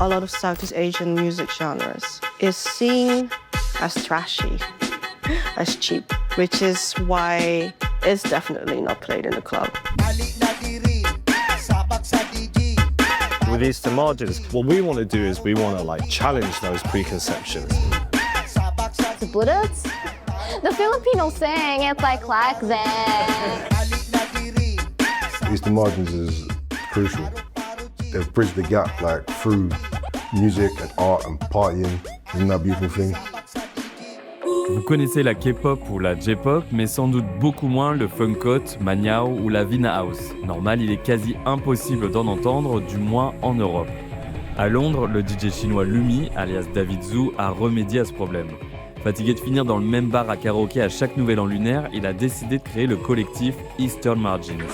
a lot of Southeast Asian music genres is seen as trashy, as cheap, which is why it's definitely not played in the club. With Eastern margins, what we want to do is we want to challenge those preconceptions. The budots? The Filipino saying it's like that. Eastern margins is crucial. They've bridged the gap through music and art and partying. Isn't that a beautiful thing? Vous connaissez la K-pop ou la J-pop, mais sans doute beaucoup moins le funkot, maniao ou la vina house. Normal, il est quasi impossible d'en entendre, du moins en Europe. À Londres, le DJ chinois Lumi, alias David Zhu, a remédié à ce problème. Fatigué de finir dans le même bar à karaoké à chaque nouvel an lunaire, il a décidé de créer le collectif Eastern Margins.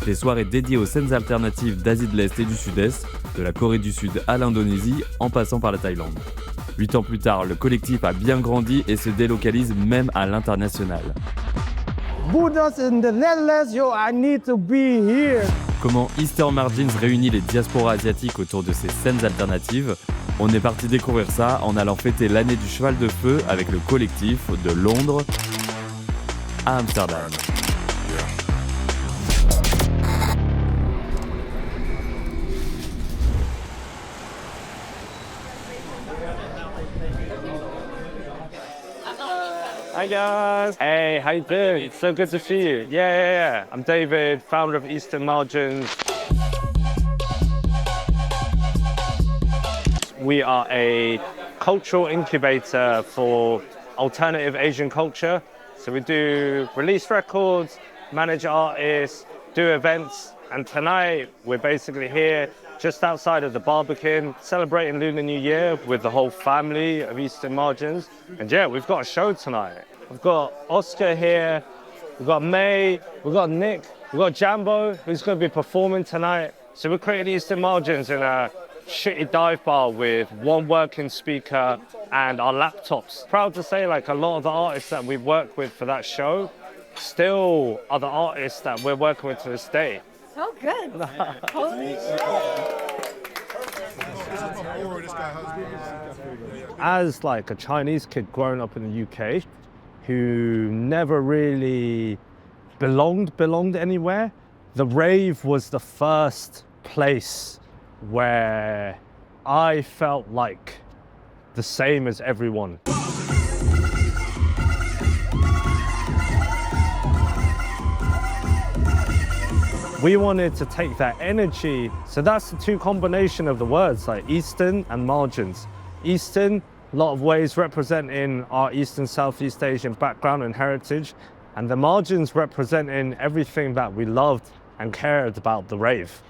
Des soirées dédiées aux scènes alternatives d'Asie de l'Est et du Sud-Est, de la Corée du Sud à l'Indonésie, en passant par la Thaïlande. 8 ans plus tard, le collectif a bien grandi et se délocalise même à l'international. Budots in the nelle, yo, I need to be here. Comment Eastern Margins réunit les diasporas asiatiques autour de ces scènes alternatives? On est parti découvrir ça en allant fêter l'année du cheval de feu avec le collectif de Londres à Amsterdam. Hi guys! Hey, how you doing? It's so good to see you. Yeah. I'm David, founder of Eastern Margins. We are a cultural incubator for alternative Asian culture. So we do release records, manage artists, do events, and tonight we're basically here just outside of the Barbican, celebrating Lunar New Year with the whole family of Eastern Margins. And yeah, we've got a show tonight. We've got Oscar here, we've got May, we've got Nick, we've got Jambo, who's going to be performing tonight. So we're creating Eastern Margins in a shitty dive bar with one working speaker and our laptops. Proud to say, a lot of the artists that we've worked with for that show still are the artists that we're working with to this day. Oh, good. As a Chinese kid growing up in the UK who never really belonged anywhere, the rave was the first place where I felt like the same as everyone. We wanted to take that energy, so that's the two combination of the words, Eastern and margins. Eastern, a lot of ways representing our Eastern Southeast Asian background and heritage, and the margins representing everything that we loved and cared about the rave.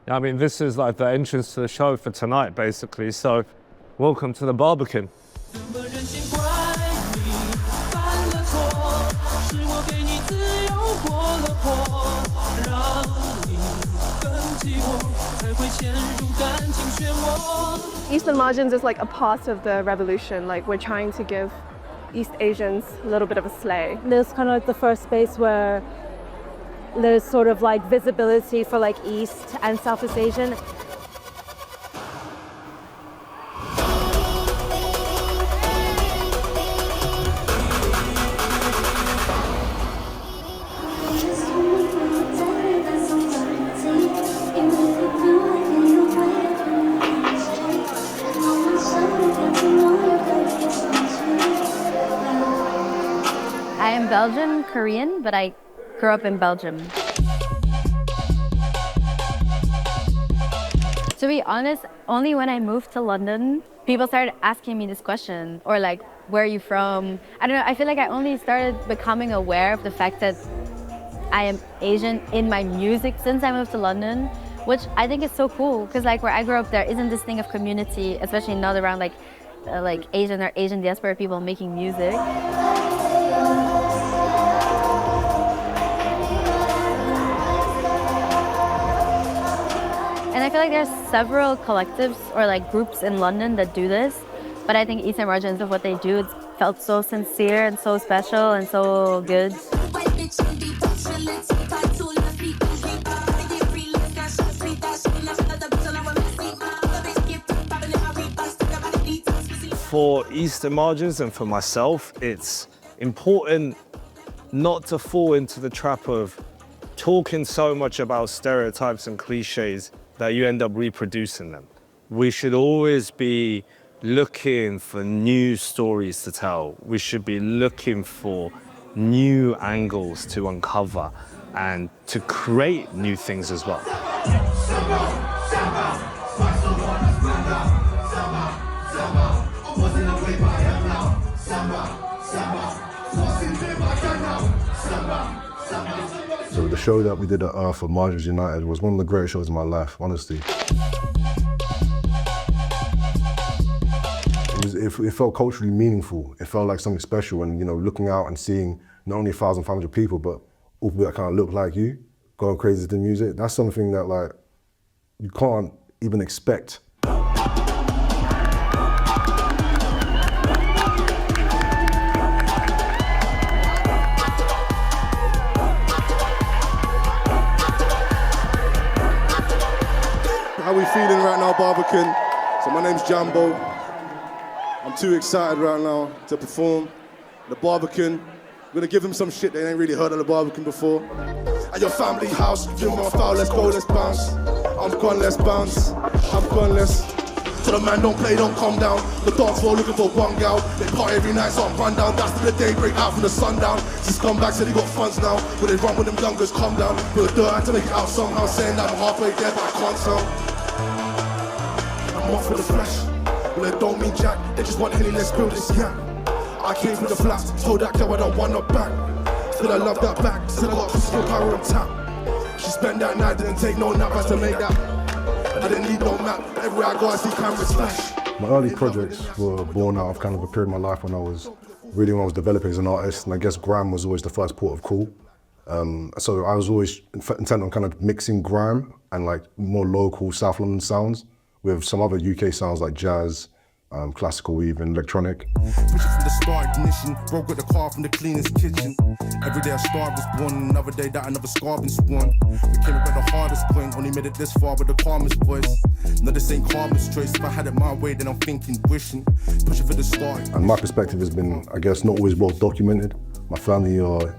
I mean, this is the entrance to the show for tonight, basically, so welcome to the Barbican. Eastern Margins is a part of the revolution. We're trying to give East Asians a little bit of a sleigh. This kind of the first space where there's sort of visibility for East and Southeast Asian. I am Belgian, Korean, but I grew up in Belgium. To be honest, only when I moved to London, people started asking me this question, or where are you from? I don't know, I feel like I only started becoming aware of the fact that I am Asian in my music since I moved to London, which I think is so cool, because where I grew up, there isn't this thing of community, especially not around Asian or Asian diaspora people making music. And I feel like there's several collectives or groups in London that do this, but I think Eastern Margins of what they do, it's felt so sincere and so special and so good. For Eastern margins and for myself, it's important not to fall into the trap of talking so much about stereotypes and cliches that you end up reproducing them. We should always be looking for new stories to tell. We should be looking for new angles to uncover and to create new things as well. So the show that we did for Margins United was one of the greatest shows of my life, honestly. It felt culturally meaningful. It felt like something special, and looking out and seeing not only 1,500 people, but all people that kind of look like you, going crazy to the music. That's something that you can't even expect. How we feeling right now, Barbican? So my name's Jambo. I'm too excited right now to perform. The Barbican, we're gonna give them some shit they ain't really heard of the Barbican before. At your family house, you my foul, let's go, let's bounce. I'm gone, let's bounce. I'm gone, let's. So the man don't play, don't calm down. The dance floor looking for one gal. They party every night, so I'm run down. That's till the day break out from the sundown. These scumbags said they got funds now. But they run with them youngers, calm down. Put the dirt, I had to make it out somehow. Saying that I'm halfway there, but I can't sound. I'm off for the flesh. Well, it don't mean jack, they just want Henny, let's build this gap. I came from the flats, told that girl I don't want no back. Still I love that back, still I got physical power on tap. She spent that night, didn't take no nap, I had to make that. I didn't need no map, everywhere I go I see cameras flash. My early projects were born out of kind of a period of my life when I was developing as an artist, and I guess grime was always the first port of call. So I was always intent on kind of mixing grime and more local South London sounds with some other UK sounds like jazz, classical, even electronic. Push it from the start, ignition, broke with the car from the cleanest kitchen. Every day a star was born, another day that another scar been spawned. We came up at the hardest point, only made it this far with the calmest voice. No, this ain't karma's choice, if I had it my way, then I'm thinking, wishing. Push it for the start. And my perspective has been, I guess, not always well documented. My family are,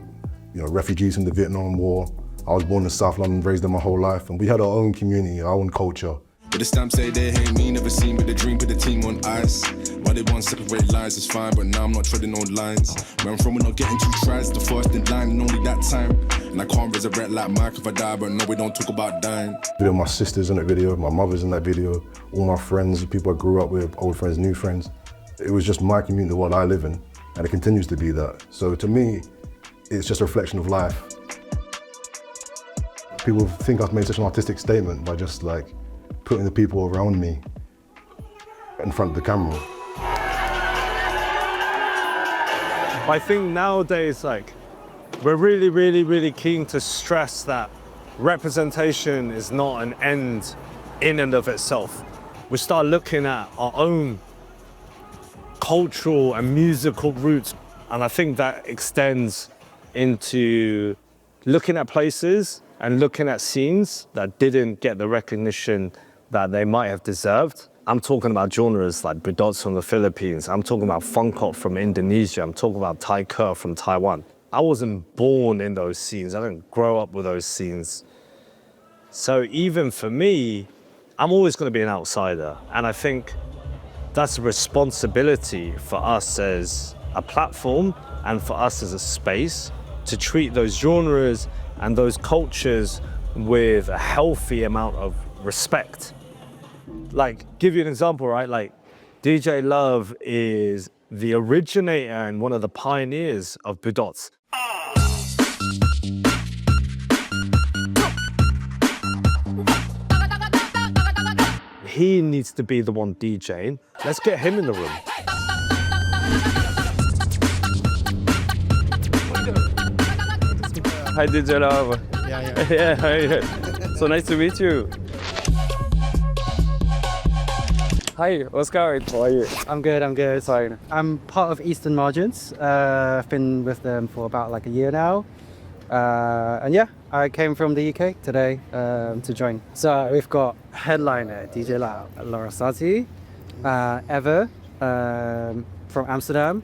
refugees from the Vietnam War. I was born in South London, raised there my whole life, and we had our own community, our own culture. But the stamp say they hate me, never seen with the dream, put the team on ice. Why they want separate lines, it's fine, but now I'm not treading on lines. Where I'm from, we're not getting two tries, the first in line, and only that time. And I can't resurrect like Mike if I die, but no, we don't talk about dying. My sister's in that video, my mother's in that video, all my friends, people I grew up with, old friends, new friends. It was just my community, the world I live in, and it continues to be that. So to me, it's just a reflection of life. People think I've made such an artistic statement by just putting the people around me in front of the camera. I think nowadays, we're really keen to stress that representation is not an end in and of itself. We start looking at our own cultural and musical roots, and I think that extends into looking at places and looking at scenes that didn't get the recognition that they might have deserved. I'm talking about genres like budots from the Philippines. I'm talking about funkot from Indonesia. I'm talking about Thai Kur from Taiwan. I wasn't born in those scenes. I didn't grow up with those scenes. So even for me, I'm always going to be an outsider. And I think that's a responsibility for us as a platform and for us as a space to treat those genres and those cultures with a healthy amount of respect. Give you an example, right? DJ Love is the originator and one of the pioneers of budots. He needs to be the one DJing. Let's get him in the room. Hi, DJ Love. Yeah, hi. So nice to meet you. Hi, Oscar. How are you? I'm good. Fine. I'm part of Eastern Margins. I've been with them for about a year now. And yeah, I came from the UK today to join. So we've got headliner DJ Loro, Ever, from Amsterdam,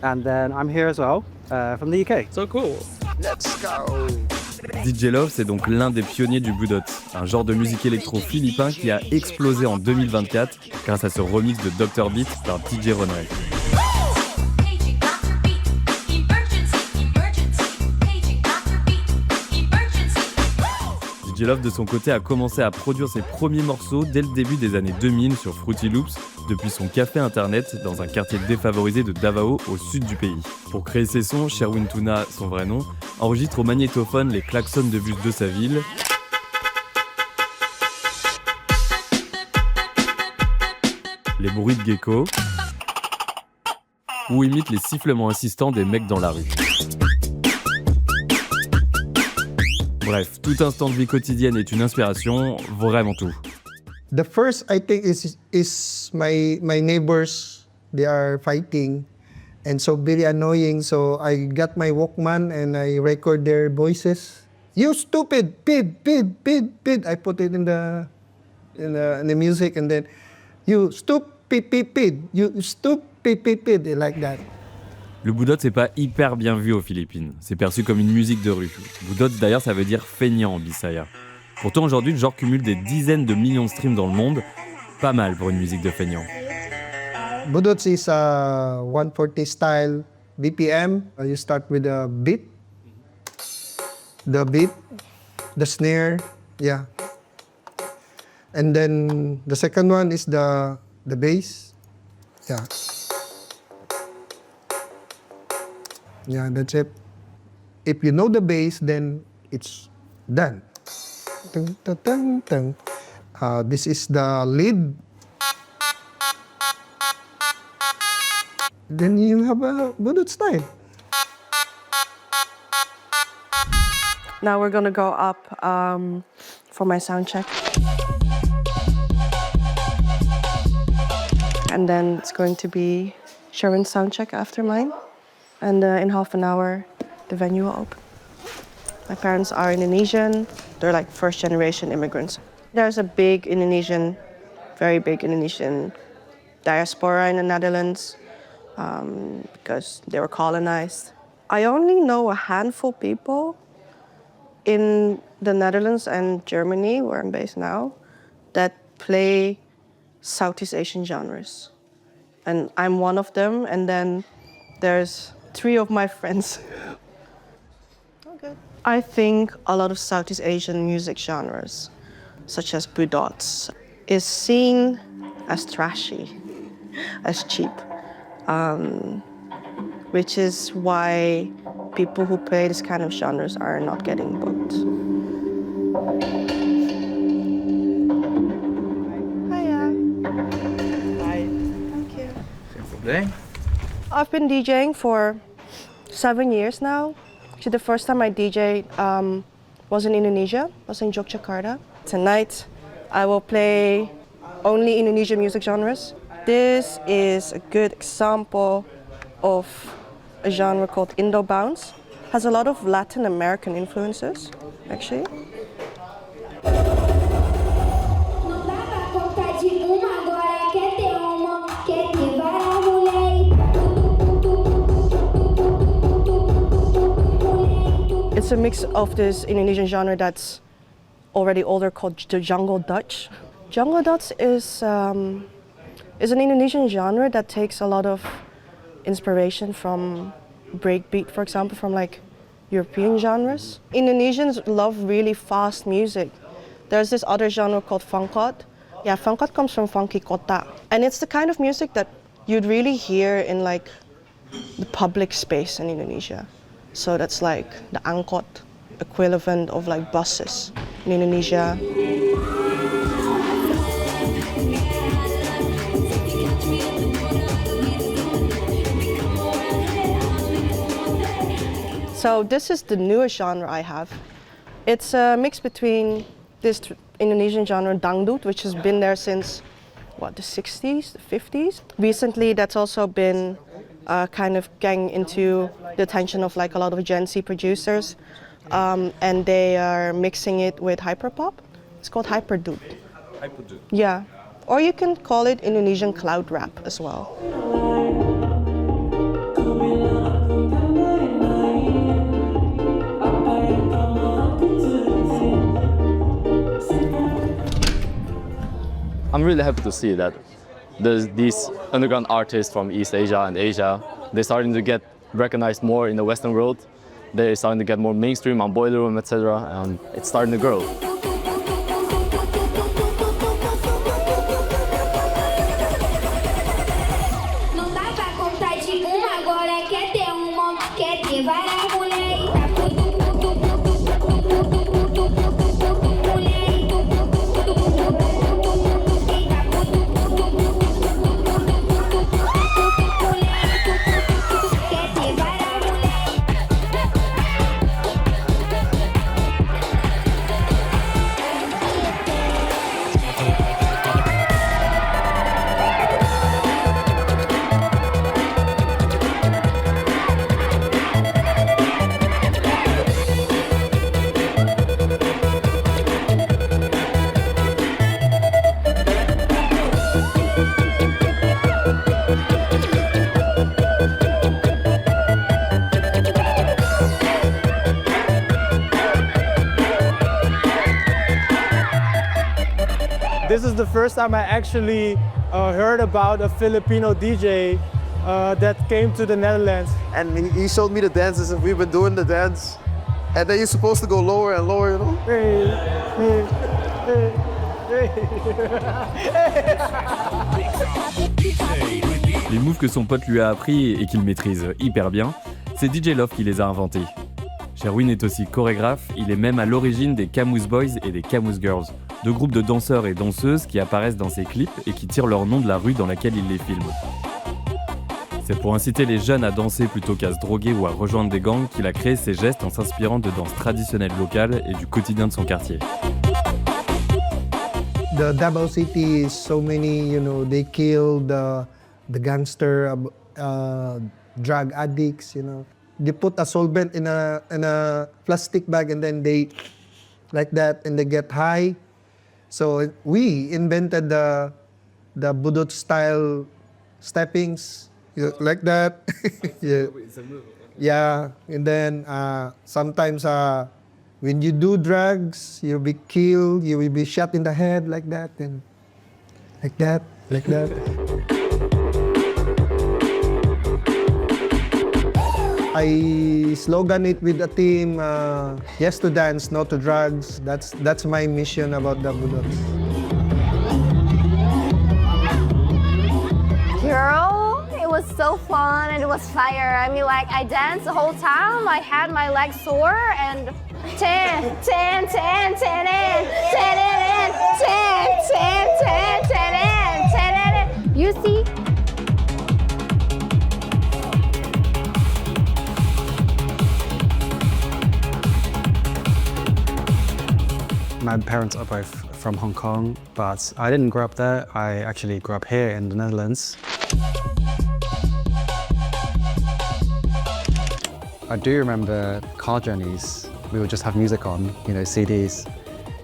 and then I'm here as well from the UK. So cool. Let's go. DJ Love, c'est donc l'un des pionniers du budots, un genre de musique électro philippin qui a explosé en 2024 grâce à ce remix de Dr Beat par DJ Runway. DJ Love, de son côté, a commencé à produire ses premiers morceaux dès le début des années 2000 sur Fruity Loops, depuis son café internet dans un quartier défavorisé de Davao au sud du pays. Pour créer ses sons, Sherwin Tuna, son vrai nom, enregistre au magnétophone les klaxons de bus de sa ville, les bruits de gecko, ou imite les sifflements insistants des mecs dans la rue. Bref, tout instant de vie quotidienne est une inspiration, vraiment tout. The first, I think, is my neighbors. They are fighting, and so very annoying. So I got my Walkman and I record their voices. You stupid, pid. I put it in the music, and then you stupid, pid. You stupid, like that. Le budots n'est pas hyper bien vu aux Philippines. C'est perçu comme une musique de rue. Budots d'ailleurs ça veut dire feignant en Bisaya. Pourtant aujourd'hui le genre cumule des dizaines de millions de streams dans le monde. Pas mal pour une musique de feignant. Budots is a 140 style BPM. You start with a beat, the snare, yeah. And then the second one is the bass, yeah. Yeah, that's it. If you know the bass, then it's done. Tung, tung, tung, tung. This is the lead. Then you have a budot style. Now we're gonna go up for my sound check. And then it's going to be Sharon's sound check after mine. And in half an hour, the venue will open. My parents are Indonesian. They're like first generation immigrants. There's a very big Indonesian diaspora in the Netherlands because they were colonized. I only know a handful of people in the Netherlands and Germany, where I'm based now, that play Southeast Asian genres. And I'm one of them, and then there's 3 of my friends. Okay. I think a lot of Southeast Asian music genres, such as budots, is seen as trashy, as cheap, which is why people who play this kind of genres are not getting booked. Hiya. Hi. Thank you. Geen probleem. I've been DJing for 7 years now. Actually, the first time I DJed was in Indonesia, was in Yogyakarta. Tonight, I will play only Indonesian music genres. This is a good example of a genre called Indo Bounce. Has a lot of Latin American influences, actually. It's a mix of this Indonesian genre that's already older called the Jungle Dutch. Jungle Dutch is an Indonesian genre that takes a lot of inspiration from breakbeat, for example, from like European genres. Indonesians love really fast music. There's this other genre called funkot. Yeah, funkot comes from funky kota. And it's the kind of music that you'd really hear in like the public space in Indonesia. So that's like the angkot equivalent of like buses in Indonesia. So this is the newest genre I have. It's a mix between this Indonesian genre dangdut, which has been there since the 60s, the 50s. Recently, that's also been kind of getting into the attention of like a lot of Gen Z producers, and they are mixing it with hyperpop. It's called hyperdut. Hyperdut. Yeah, Or you can call it Indonesian cloud rap as well. I'm really happy to see that there's these underground artists from East Asia and Asia. They're starting to get recognized more in the Western world. They're starting to get more mainstream on Boiler Room, etc. And it's starting to grow. This is the first time I actually heard about a Filipino DJ that came to the Netherlands. And he showed me the dances, and we've been doing the dance. And then you're supposed to go lower and lower, you know? Hey, hey, hey. Les moves que son pote lui a appris et qu'il maîtrise hyper bien, c'est DJ Love qui les a inventés. Sherwin est aussi chorégraphe, il est même à l'origine des Camus Boys et des Camus Girls, deux groupes de danseurs et danseuses qui apparaissent dans ses clips et qui tirent leur nom de la rue dans laquelle il les filme. C'est pour inciter les jeunes à danser plutôt qu'à se droguer ou à rejoindre des gangs qu'il a créé ces gestes en s'inspirant de danses traditionnelles locales et du quotidien de son quartier. The Davao City is so many, you know, they kill the gangster, drug addicts, you know. They put a solvent in a plastic bag and then they, like that, and they get high. So we invented the budots style steppings, like that. Yeah. Yeah, and then sometimes when you do drugs, you'll be killed, you will be shot in the head, like that, and like that, like that. I slogan it with the team, yes to dance, no to drugs. That's my mission about the budots. Girl, it was so fun and it was fire. I mean, like, I danced the whole time. I had my legs sore and 10, 10, 10, 10 in, 10 in, 10, 10, 10, 10 in, 10 in. You see? My parents are both from Hong Kong, but I didn't grow up there. I actually grew up here in the Netherlands. I do remember car journeys. We would just have music on, you know, CDs.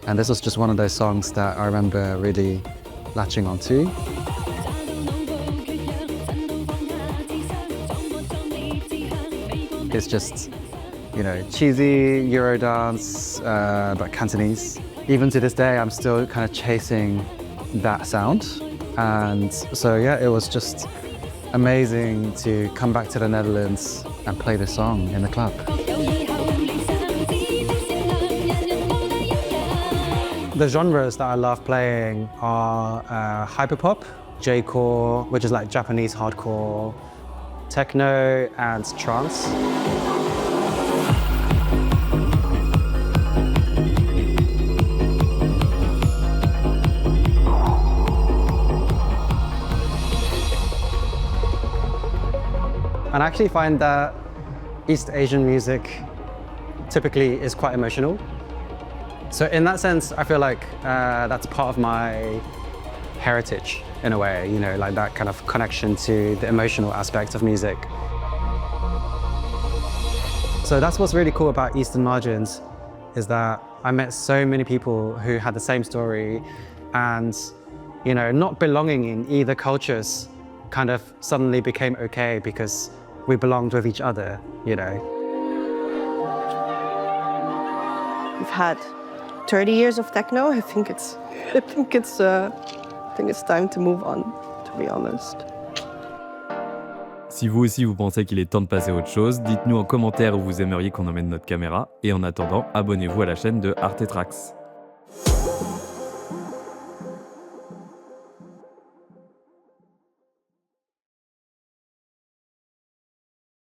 And this was just one of those songs that I remember really latching onto. It's just, you know, cheesy Eurodance, but Cantonese. Even to this day, I'm still kind of chasing that sound. And so, yeah, it was just amazing to come back to the Netherlands and play this song in the club. The genres that I love playing are hyperpop, J-core, which is like Japanese hardcore, techno, and trance. And I actually find that East Asian music typically is quite emotional. So in that sense, I feel like that's part of my heritage in a way, you know, like that kind of connection to the emotional aspect of music. So that's what's really cool about Eastern Margins, is that I met so many people who had the same story, and you know, not belonging in either cultures kind of suddenly became okay because we belonged with each other, you know. We've had 30 years of techno. I think it's time to move on, to be honest. Si vous aussi vous pensez qu'il est temps de passer à autre chose, dites-nous en commentaire où vous aimeriez qu'on emmène notre caméra. Et en attendant, abonnez-vous à la chaîne de Arte Tracks.